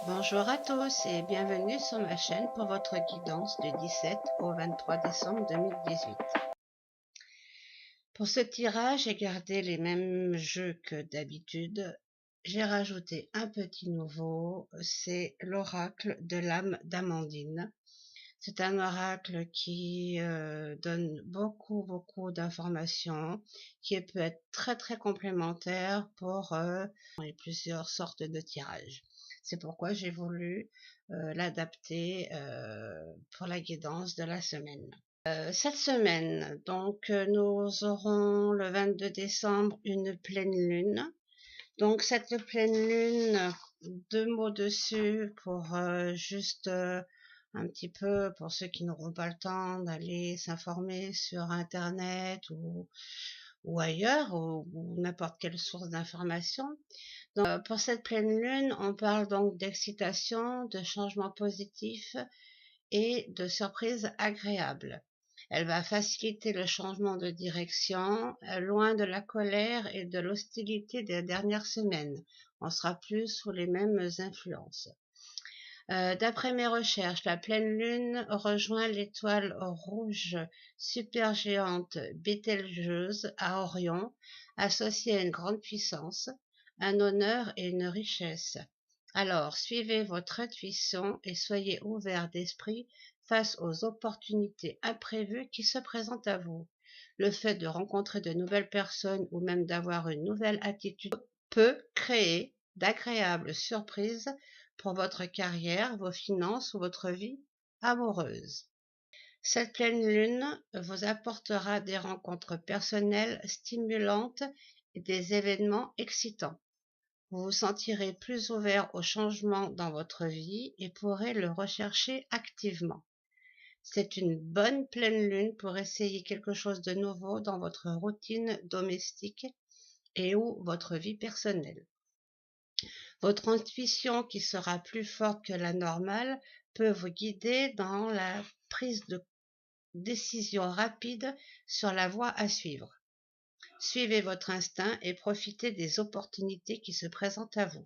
Bonjour à tous et bienvenue sur ma chaîne pour votre guidance du 17 au 23 décembre 2018. Pour ce tirage, j'ai gardé les mêmes jeux que d'habitude. J'ai rajouté un petit nouveau, c'est l'oracle de l'âme d'Amandine. C'est un oracle qui donne beaucoup d'informations, qui peut être très complémentaire pour plusieurs sortes de tirages. C'est pourquoi j'ai voulu l'adapter pour la guidance de la semaine. Cette semaine, donc, nous aurons le 22 décembre une pleine lune. Donc cette pleine lune, deux mots dessus pour juste un petit peu pour ceux qui n'auront pas le temps d'aller s'informer sur internet ou ailleurs ou n'importe quelle source d'information. Donc pour cette pleine lune, on parle donc d'excitation, de changement positif et de surprises agréables. Elle va faciliter le changement de direction, loin de la colère et de l'hostilité des dernières semaines. On sera plus sous les mêmes influences. D'après mes recherches, la pleine lune rejoint l'étoile rouge supergéante Bételgeuse à Orion, associée à une grande puissance, un honneur et une richesse. Alors, suivez votre intuition et soyez ouverts d'esprit face aux opportunités imprévues qui se présentent à vous. Le fait de rencontrer de nouvelles personnes ou même d'avoir une nouvelle attitude peut créer d'agréables surprises pour votre carrière, vos finances ou votre vie amoureuse. Cette pleine lune vous apportera des rencontres personnelles stimulantes et des événements excitants. Vous vous sentirez plus ouvert au changement dans votre vie et pourrez le rechercher activement. C'est une bonne pleine lune pour essayer quelque chose de nouveau dans votre routine domestique et ou votre vie personnelle. Votre intuition, qui sera plus forte que la normale, peut vous guider dans la prise de décision rapide sur la voie à suivre. Suivez votre instinct et profitez des opportunités qui se présentent à vous.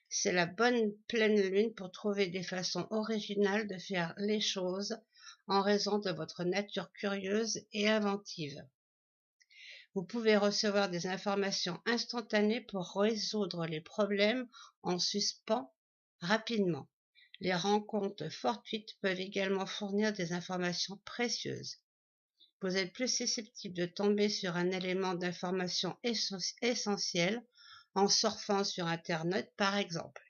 C'est la bonne pleine lune pour trouver des façons originales de faire les choses en raison de votre nature curieuse et inventive. Vous pouvez recevoir des informations instantanées pour résoudre les problèmes en suspens rapidement. Les rencontres fortuites peuvent également fournir des informations précieuses. Vous êtes plus susceptible de tomber sur un élément d'information essentiel en surfant sur Internet, par exemple.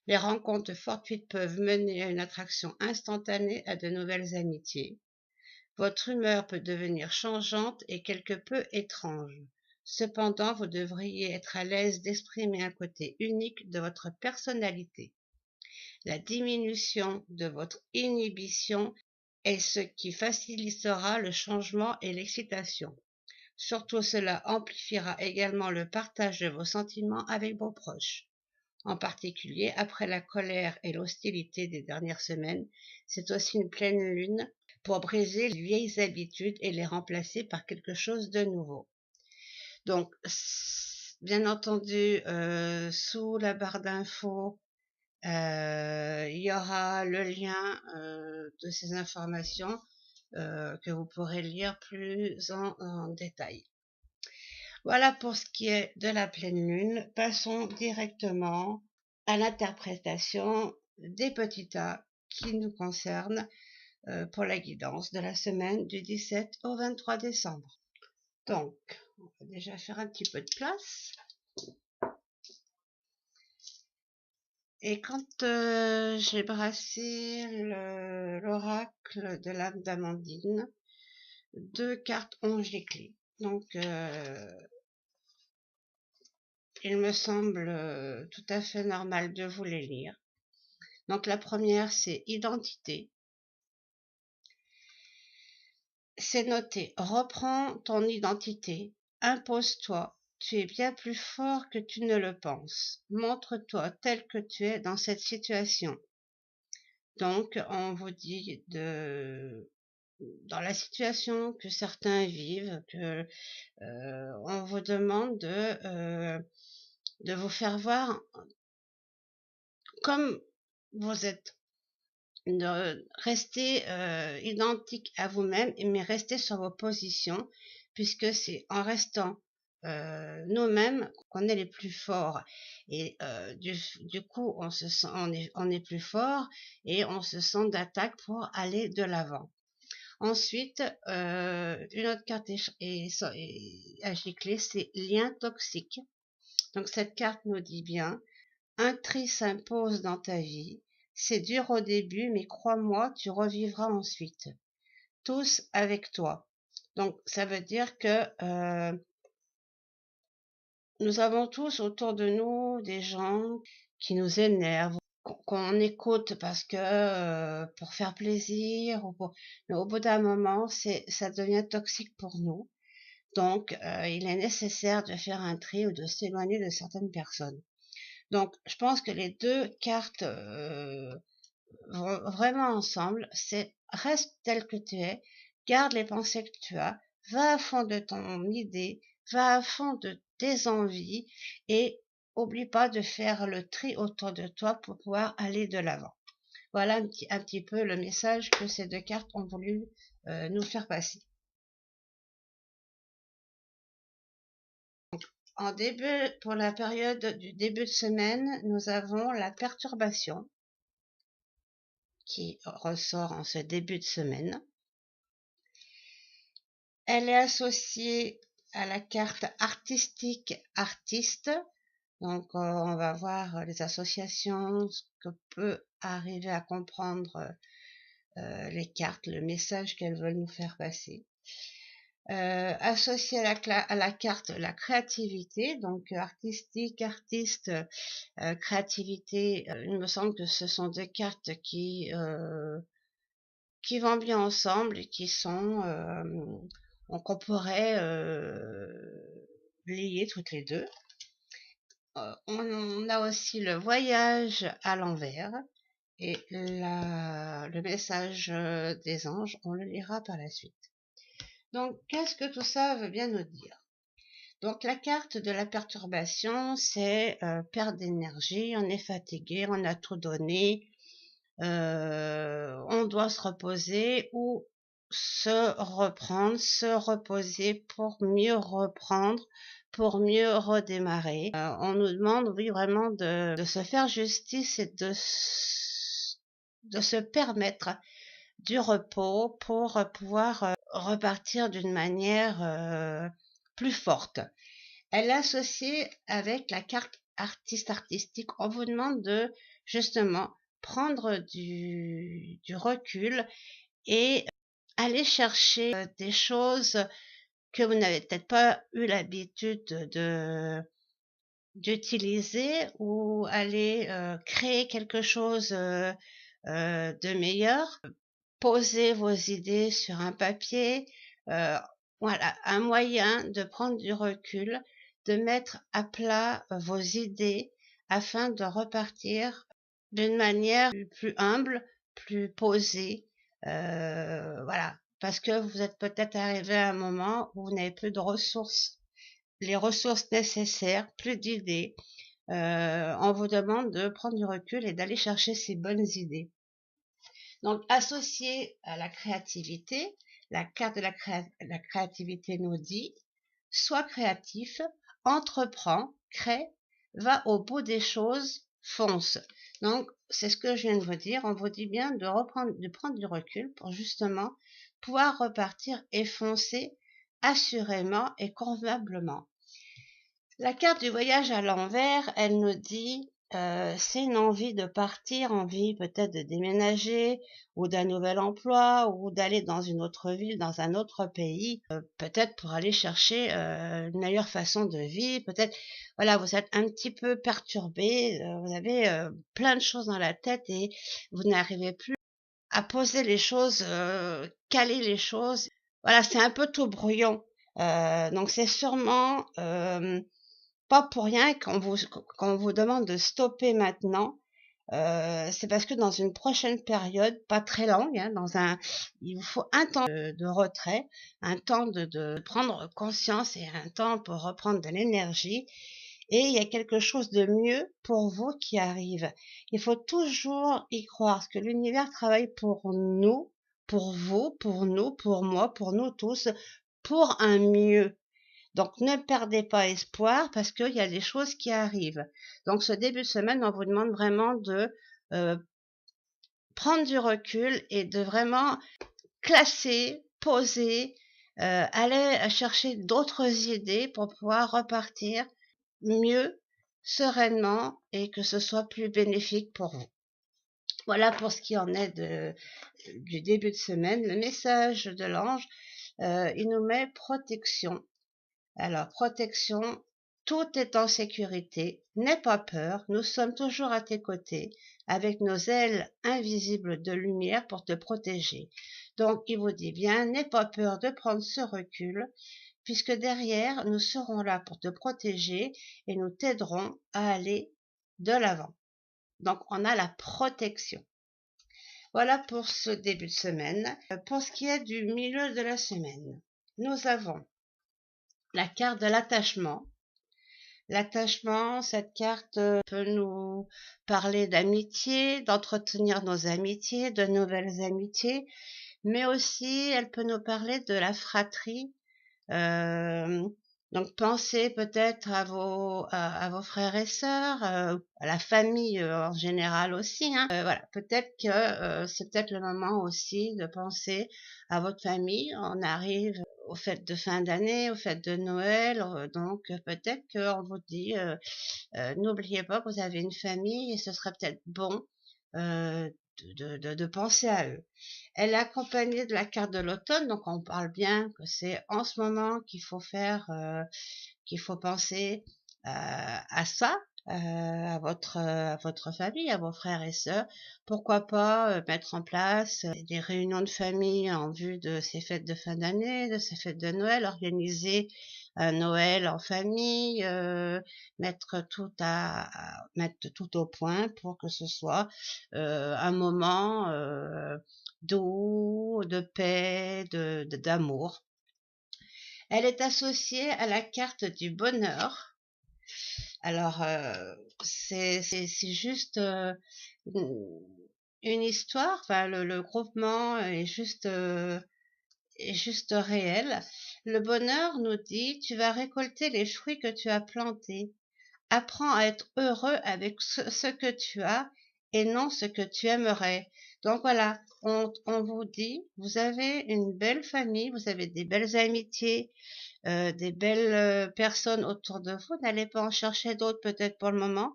Les rencontres fortuites peuvent mener à une attraction instantanée à de nouvelles amitiés. Votre humeur peut devenir changeante et quelque peu étrange. Cependant, vous devriez être à l'aise d'exprimer un côté unique de votre personnalité. La diminution de votre inhibition est ce qui facilitera le changement et l'excitation. Surtout, cela amplifiera également le partage de vos sentiments avec vos proches. En particulier, après la colère et l'hostilité des dernières semaines, c'est aussi une pleine lune pour briser les vieilles habitudes et les remplacer par quelque chose de nouveau. Donc, bien entendu, sous la barre d'infos, il y aura le lien de ces informations que vous pourrez lire plus en détail. Voilà pour ce qui est de la pleine lune. Passons directement à l'interprétation des petits tas qui nous concernent pour la guidance de la semaine du 17 au 23 décembre. Donc, on va déjà faire un petit peu de place. Et quand j'ai brassé l'oracle de l'âme d'Amandine, deux cartes ont giclé. Donc, il me semble tout à fait normal de vous les lire. Donc la première, c'est identité. C'est noté. Reprends ton identité. Impose-toi. Tu es bien plus fort que tu ne le penses. Montre-toi tel que tu es dans cette situation. Donc, on vous dit dans la situation que certains vivent, que on vous demande de vous faire voir comme vous êtes, de rester identique à vous-même, mais rester sur vos positions, puisque c'est en restant nous-mêmes qu'on est les plus forts. Et du coup, on est plus fort et on se sent d'attaque pour aller de l'avant. Ensuite, une autre carte à gicler, c'est lien toxique. Donc cette carte nous dit bien, un tri s'impose dans ta vie. C'est dur au début, mais crois-moi, tu revivras ensuite. Tous avec toi. Donc ça veut dire que nous avons tous autour de nous des gens qui nous énervent, qu'on écoute parce que pour faire plaisir, mais au bout d'un moment, ça devient toxique pour nous. Donc, il est nécessaire de faire un tri ou de s'éloigner de certaines personnes. Donc, je pense que les deux cartes vont vraiment ensemble. C'est reste tel que tu es, garde les pensées que tu as, va à fond de ton idée, va à fond de tes envies et oublie pas de faire le tri autour de toi pour pouvoir aller de l'avant. Voilà un petit peu le message que ces deux cartes ont voulu nous faire passer. Pour la période du début de semaine, nous avons la perturbation qui ressort en ce début de semaine. Elle est associée à la carte artistique artiste. Donc, on va voir les associations, ce que peut arriver à comprendre les cartes, le message qu'elles veulent nous faire passer. Associée à la carte la créativité, donc artistique, artiste, créativité, il me semble que ce sont deux cartes qui vont bien ensemble et qui sont qu'on pourrait lier toutes les deux. On a aussi le voyage à l'envers et le message des anges, on le lira par la suite. Donc, qu'est-ce que tout ça veut bien nous dire? Donc, la carte de la perturbation, c'est perte d'énergie, on est fatigué, on a tout donné, on doit se reposer ou se reposer pour mieux reprendre, pour mieux redémarrer. On nous demande, oui, vraiment de se faire justice et de se permettre du repos pour pouvoir repartir d'une manière plus forte. Elle est associée avec la carte artistique. On vous demande de justement prendre du recul et aller chercher des choses que vous n'avez peut-être pas eu l'habitude d'utiliser ou aller créer quelque chose de meilleur. Posez vos idées sur un papier. Voilà, un moyen de prendre du recul, de mettre à plat vos idées afin de repartir d'une manière plus humble, plus posée. Voilà, parce que vous êtes peut-être arrivé à un moment où vous n'avez plus de ressources, les ressources nécessaires, plus d'idées. On vous demande de prendre du recul et d'aller chercher ces bonnes idées. Donc, associé à la créativité, la carte de la créativité nous dit, sois créatif, entreprends, crée, va au bout des choses, fonce. Donc, c'est ce que je viens de vous dire. On vous dit bien de prendre du recul pour justement pouvoir repartir et foncer assurément et convenablement. La carte du voyage à l'envers, elle nous dit c'est une envie de partir, envie peut-être de déménager ou d'un nouvel emploi ou d'aller dans une autre ville, dans un autre pays, peut-être pour aller chercher une meilleure façon de vivre, peut-être, voilà, vous êtes un petit peu perturbé, vous avez plein de choses dans la tête et vous n'arrivez plus à poser les choses, caler les choses. Voilà, c'est un peu tout brouillon. Donc c'est sûrement pas pour rien qu'on vous demande de stopper maintenant. C'est parce que dans une prochaine période, pas très longue, hein, il vous faut un temps de retrait, un temps de prendre conscience et un temps pour reprendre de l'énergie et il y a quelque chose de mieux pour vous qui arrive. Il faut toujours y croire, parce que l'univers travaille pour nous, pour vous, pour nous, pour moi, pour nous tous, pour un mieux. Donc ne perdez pas espoir parce qu'il y a des choses qui arrivent. Donc ce début de semaine, on vous demande vraiment de prendre du recul et de vraiment classer, poser, aller chercher d'autres idées pour pouvoir repartir mieux, sereinement et que ce soit plus bénéfique pour vous. Voilà pour ce qui en est du début de semaine. Le message de l'ange, il nous met protection. Alors, protection, tout est en sécurité. N'aie pas peur, nous sommes toujours à tes côtés, avec nos ailes invisibles de lumière pour te protéger. Donc, il vous dit bien, n'aie pas peur de prendre ce recul, puisque derrière, nous serons là pour te protéger et nous t'aiderons à aller de l'avant. Donc, on a la protection. Voilà pour ce début de semaine. Pour ce qui est du milieu de la semaine, nous avons la carte de l'attachement. L'attachement, cette carte peut nous parler d'amitié, d'entretenir nos amitiés, de nouvelles amitiés, mais aussi elle peut nous parler de la fratrie. Donc pensez peut-être à vos frères et sœurs, à la famille en général aussi. Hein. Voilà, peut-être que c'est peut-être le moment aussi de penser à votre famille. On arrive aux fêtes de fin d'année, aux fêtes de Noël, donc peut-être qu'on vous dit n'oubliez pas que vous avez une famille et ce serait peut-être bon euh, de penser à eux. Elle est accompagnée de la carte de l'automne, donc on parle bien que c'est en ce moment qu'il faut penser à ça, à votre famille, à vos frères et sœurs. Pourquoi pas mettre en place des réunions de famille en vue de ces fêtes de fin d'année, de ces fêtes de Noël, organiser un Noël en famille, mettre tout au point pour que ce soit un moment doux, de paix, d'amour. Elle est associée à la carte du bonheur. Alors, c'est juste une histoire. Enfin, le groupement est juste réel. Le bonheur nous dit, tu vas récolter les fruits que tu as plantés. Apprends à être heureux avec ce que tu as et non ce que tu aimerais. Donc voilà, on vous dit, vous avez une belle famille, vous avez des belles amitiés, des belles personnes autour de vous. N'allez pas en chercher d'autres peut-être pour le moment.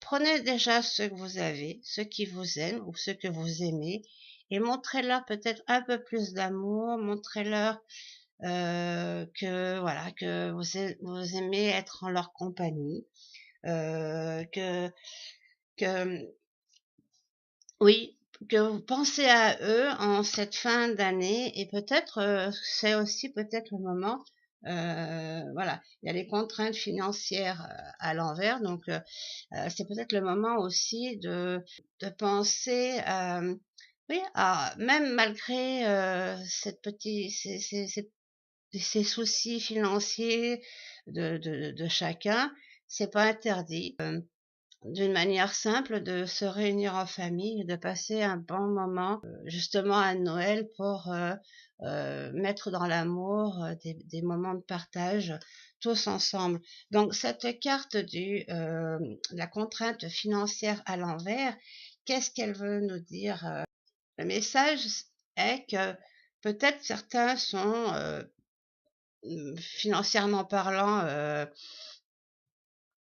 Prenez déjà ce que vous avez, ceux qui vous aiment ou ceux que vous aimez, et montrez-leur peut-être un peu plus d'amour, montrez-leur que voilà que vous aimez être en leur compagnie, que oui, que vous pensez à eux en cette fin d'année et peut-être c'est aussi peut-être le moment. Voilà, il y a les contraintes financières à l'envers, donc c'est peut-être le moment aussi de penser oui, même malgré ces soucis financiers de chacun, c'est pas interdit d'une manière simple de se réunir en famille et de passer un bon moment justement à Noël pour mettre dans l'amour des moments de partage tous ensemble. Donc cette carte la contrainte financière à l'envers, qu'est-ce qu'elle veut nous dire? Le message est que peut-être certains sont financièrement parlant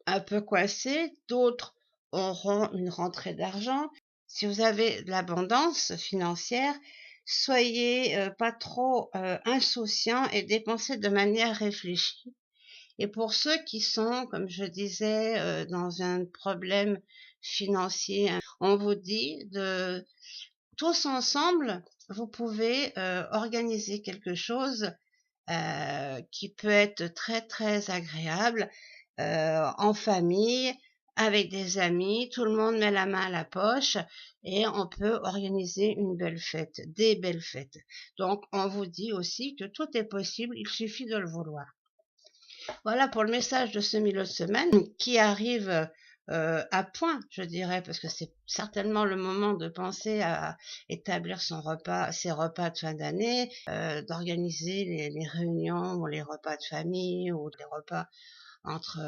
un peu coincés, d'autres auront une rentrée d'argent. Si vous avez de l'abondance financière, soyez pas trop insouciants et dépensez de manière réfléchie. Et pour ceux qui sont, comme je disais, dans un problème financier, on vous dit de tous ensemble, vous pouvez organiser quelque chose qui peut être très très agréable en famille, avec des amis, tout le monde met la main à la poche et on peut organiser une belle fête, des belles fêtes. Donc on vous dit aussi que tout est possible, il suffit de le vouloir. Voilà pour le message de ce milieu de semaine qui arrive à point, je dirais, parce que c'est certainement le moment de penser à établir ses repas de fin d'année, d'organiser les réunions ou les repas de famille ou les repas entre,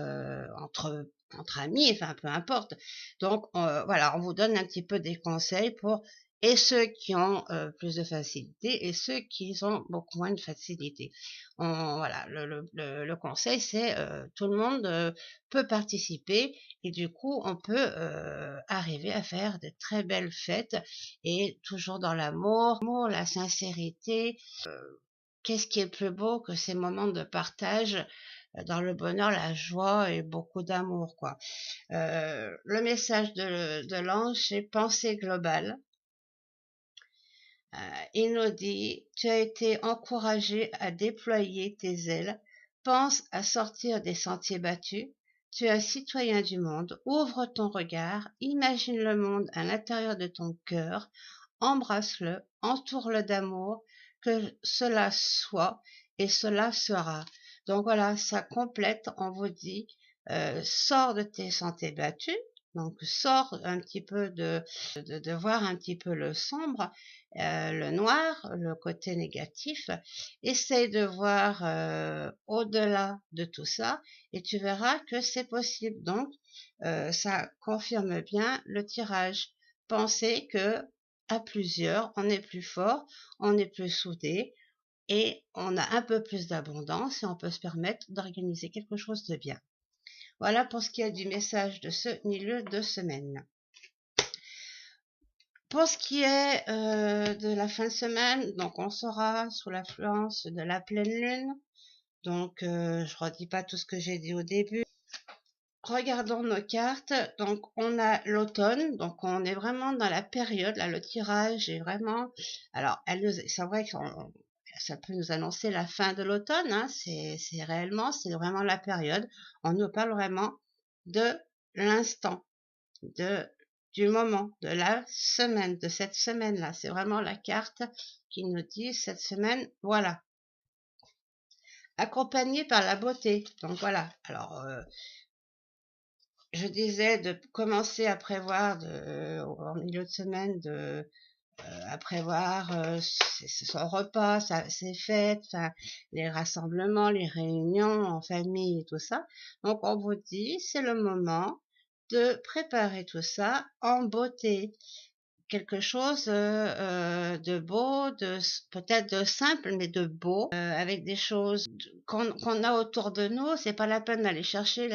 entre amis, enfin peu importe. Donc voilà, on vous donne un petit peu des conseils pour et ceux qui ont plus de facilité et ceux qui ont beaucoup moins de facilité. Voilà, le conseil c'est tout le monde peut participer et du coup on peut arriver à faire de très belles fêtes et toujours dans l'amour, la sincérité. Qu'est-ce qui est plus beau que ces moments de partage dans le bonheur, la joie et beaucoup d'amour, quoi. Le message de l'ange, c'est pensée globale. Il nous dit, tu as été encouragé à déployer tes ailes, pense à sortir des sentiers battus, tu es un citoyen du monde, ouvre ton regard, imagine le monde à l'intérieur de ton cœur, embrasse-le, entoure-le d'amour, que cela soit et cela sera. Donc voilà, ça complète, on vous dit, sors de tes sentiers battus, donc sors un petit peu de voir un petit peu le sombre, le noir, le côté négatif. Essaye de voir au-delà de tout ça et tu verras que c'est possible. Donc, ça confirme bien le tirage. Pensez que à plusieurs, on est plus fort, on est plus soudé et on a un peu plus d'abondance et on peut se permettre d'organiser quelque chose de bien. Voilà pour ce qui est du message de ce milieu de semaine. Pour ce qui est de la fin de semaine, donc on sera sous l'influence de la pleine lune. Donc je redis pas tout ce que j'ai dit au début. Regardons nos cartes. Donc on a l'automne, donc on est vraiment dans la période, là le tirage est vraiment. Alors c'est vrai que ça peut nous annoncer la fin de l'automne, hein, c'est réellement, c'est vraiment la période. On nous parle vraiment de l'instant, de du moment, de la semaine, de cette semaine-là. C'est vraiment la carte qui nous dit cette semaine, voilà. Accompagné par la beauté. Donc voilà. Alors, je disais de commencer à prévoir en milieu de semaine à prévoir son repas, ses fêtes, les rassemblements, les réunions en famille et tout ça. Donc on vous dit, c'est le moment de préparer tout ça en beauté. Quelque chose de beau, peut-être de simple, mais de beau, avec des choses qu'on a autour de nous. C'est pas la peine d'aller chercher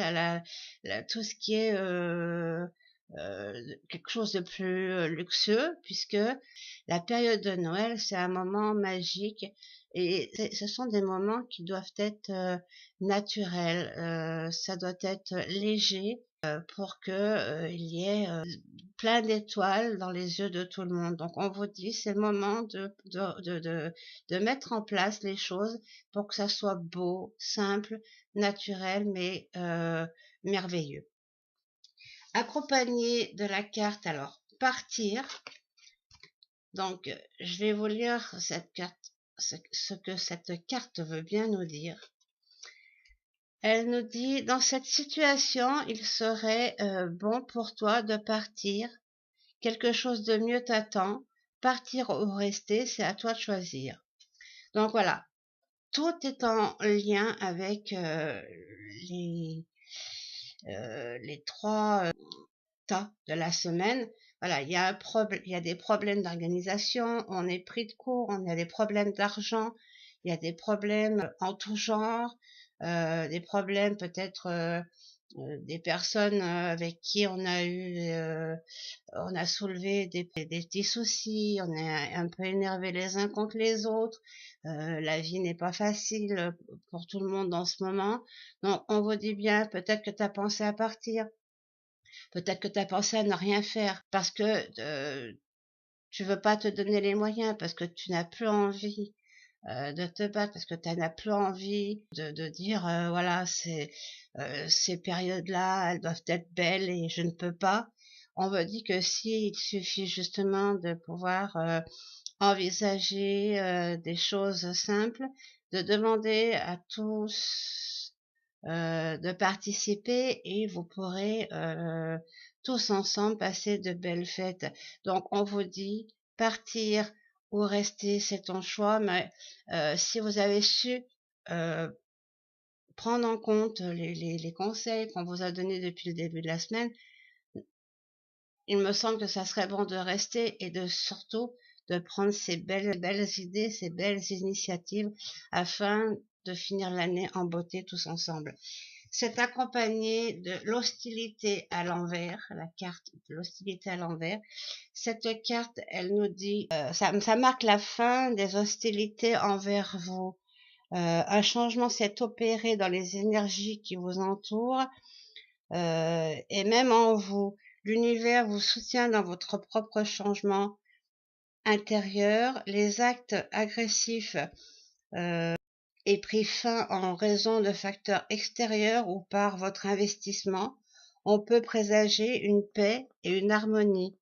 tout ce qui est quelque chose de plus luxueux, puisque la période de Noël, c'est un moment magique et ce sont des moments qui doivent être naturels. Ça doit être léger pour que il y ait plein d'étoiles dans les yeux de tout le monde. Donc on vous dit, c'est le moment de mettre en place les choses pour que ça soit beau, simple, naturel, mais merveilleux. Accompagné de la carte, alors, partir. Donc, je vais vous lire cette carte, ce que cette carte veut bien nous dire. Elle nous dit, dans cette situation, il serait bon pour toi de partir. Quelque chose de mieux t'attend. Partir ou rester, c'est à toi de choisir. Donc voilà, tout est en lien avec les trois tas de la semaine. Voilà, il y a des problèmes d'organisation, on est pris de court, on a des problèmes d'argent, il y a des problèmes en tout genre, des problèmes peut-être des personnes avec qui on a soulevé des petits soucis, on est un peu énervé les uns contre les autres, la vie n'est pas facile pour tout le monde en ce moment. Donc on vous dit bien, peut-être que tu as pensé à partir, peut-être que tu as pensé à ne rien faire parce que tu veux pas te donner les moyens, parce que tu n'as plus envie de te battre, parce que tu n'as plus envie de dire voilà, ces périodes-là, elles doivent être belles et je ne peux pas. On me dit que si il suffit justement de pouvoir envisager des choses simples, de demander à tous de participer et vous pourrez tous ensemble passer de belles fêtes. Donc on vous dit partir ou rester, c'est ton choix, mais si vous avez su prendre en compte les conseils qu'on vous a donnés depuis le début de la semaine, il me semble que ça serait bon de rester et de surtout de prendre ces belles idées, ces belles initiatives afin de finir l'année en beauté tous ensemble. C'est accompagné de l'hostilité à l'envers, la carte de l'hostilité à l'envers. Cette carte, elle nous dit, ça marque la fin des hostilités envers vous. Un changement s'est opéré dans les énergies qui vous entourent et même en vous. L'univers vous soutient dans votre propre changement intérieur. Les actes agressifs aient pris fin en raison de facteurs extérieurs ou par votre investissement. On peut présager une paix et une harmonie.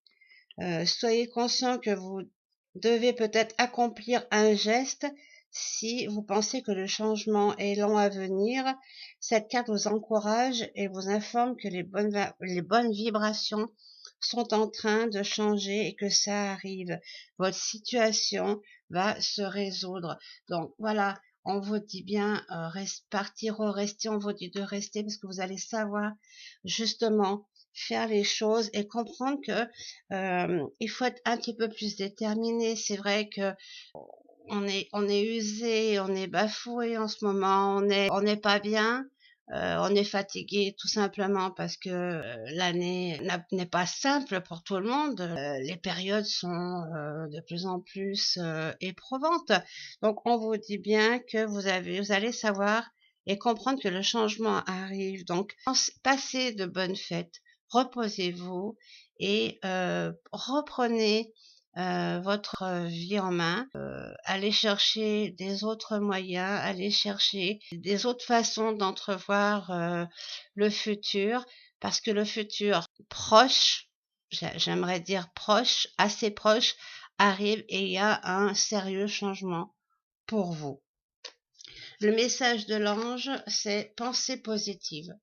Soyez conscient que vous devez peut-être accomplir un geste si vous pensez que le changement est long à venir. Cette carte vous encourage et vous informe que les bonnes vibrations sont en train de changer et que ça arrive. Votre situation va se résoudre. Donc voilà, on vous dit bien partir ou rester, on vous dit de rester parce que vous allez savoir justement faire les choses et comprendre que il faut être un petit peu plus déterminé. C'est vrai que on est usé, on est bafoué en ce moment, on n'est pas bien. On est fatigué tout simplement parce que l'année n'est pas simple pour tout le monde. Les périodes sont de plus en plus éprouvantes. Donc on vous dit bien que vous allez savoir et comprendre que le changement arrive. Donc passez de bonnes fêtes, reposez-vous et reprenez votre vie en main, aller chercher des autres moyens, aller chercher des autres façons d'entrevoir le futur, parce que le futur proche, j'aimerais dire proche, assez proche, arrive et il y a un sérieux changement pour vous. Le message de l'ange, c'est pensée positive.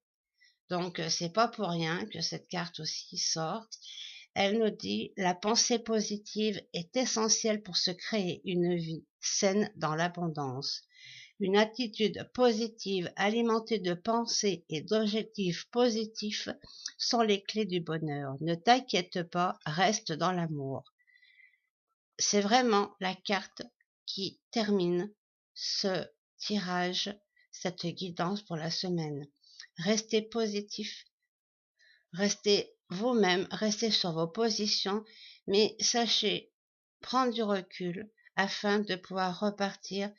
Donc, c'est pas pour rien que cette carte aussi sort. Elle nous dit, la pensée positive est essentielle pour se créer une vie saine dans l'abondance. Une attitude positive alimentée de pensées et d'objectifs positifs sont les clés du bonheur. Ne t'inquiète pas, reste dans l'amour. C'est vraiment la carte qui termine ce tirage, cette guidance pour la semaine. Restez positif, restez vous-même, restez sur vos positions, mais sachez prendre du recul afin de pouvoir repartir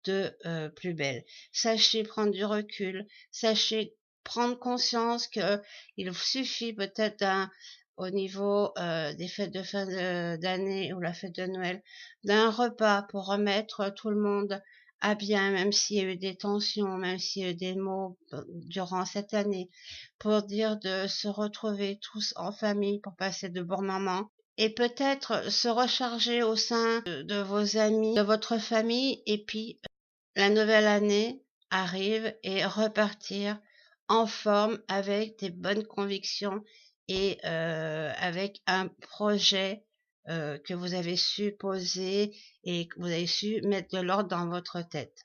de plus belle. Sachez prendre du recul, sachez prendre conscience que il suffit peut-être au niveau des fêtes de fin d'année ou la fête de Noël, d'un repas pour remettre tout le monde à bien, même s'il y a eu des tensions, même s'il y a eu des mots durant cette année, pour dire de se retrouver tous en famille pour passer de bons moments et peut-être se recharger au sein de vos amis, de votre famille, et puis la nouvelle année arrive et repartir en forme avec des bonnes convictions et avec un projet que vous avez su poser et que vous avez su mettre de l'ordre dans votre tête.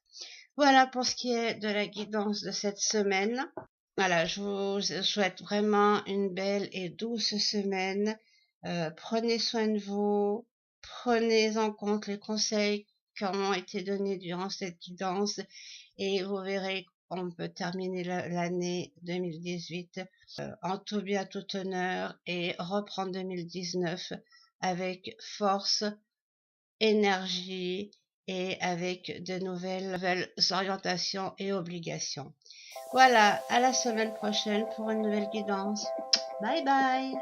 Voilà pour ce qui est de la guidance de cette semaine. Voilà, je vous souhaite vraiment une belle et douce semaine. Prenez soin de vous, prenez en compte les conseils qui ont été donnés durant cette guidance et vous verrez qu'on peut terminer l'année 2018 en tout bien, tout honneur et reprendre 2019 avec force, énergie et avec de nouvelles orientations et obligations. Voilà, à la semaine prochaine pour une nouvelle guidance. Bye bye!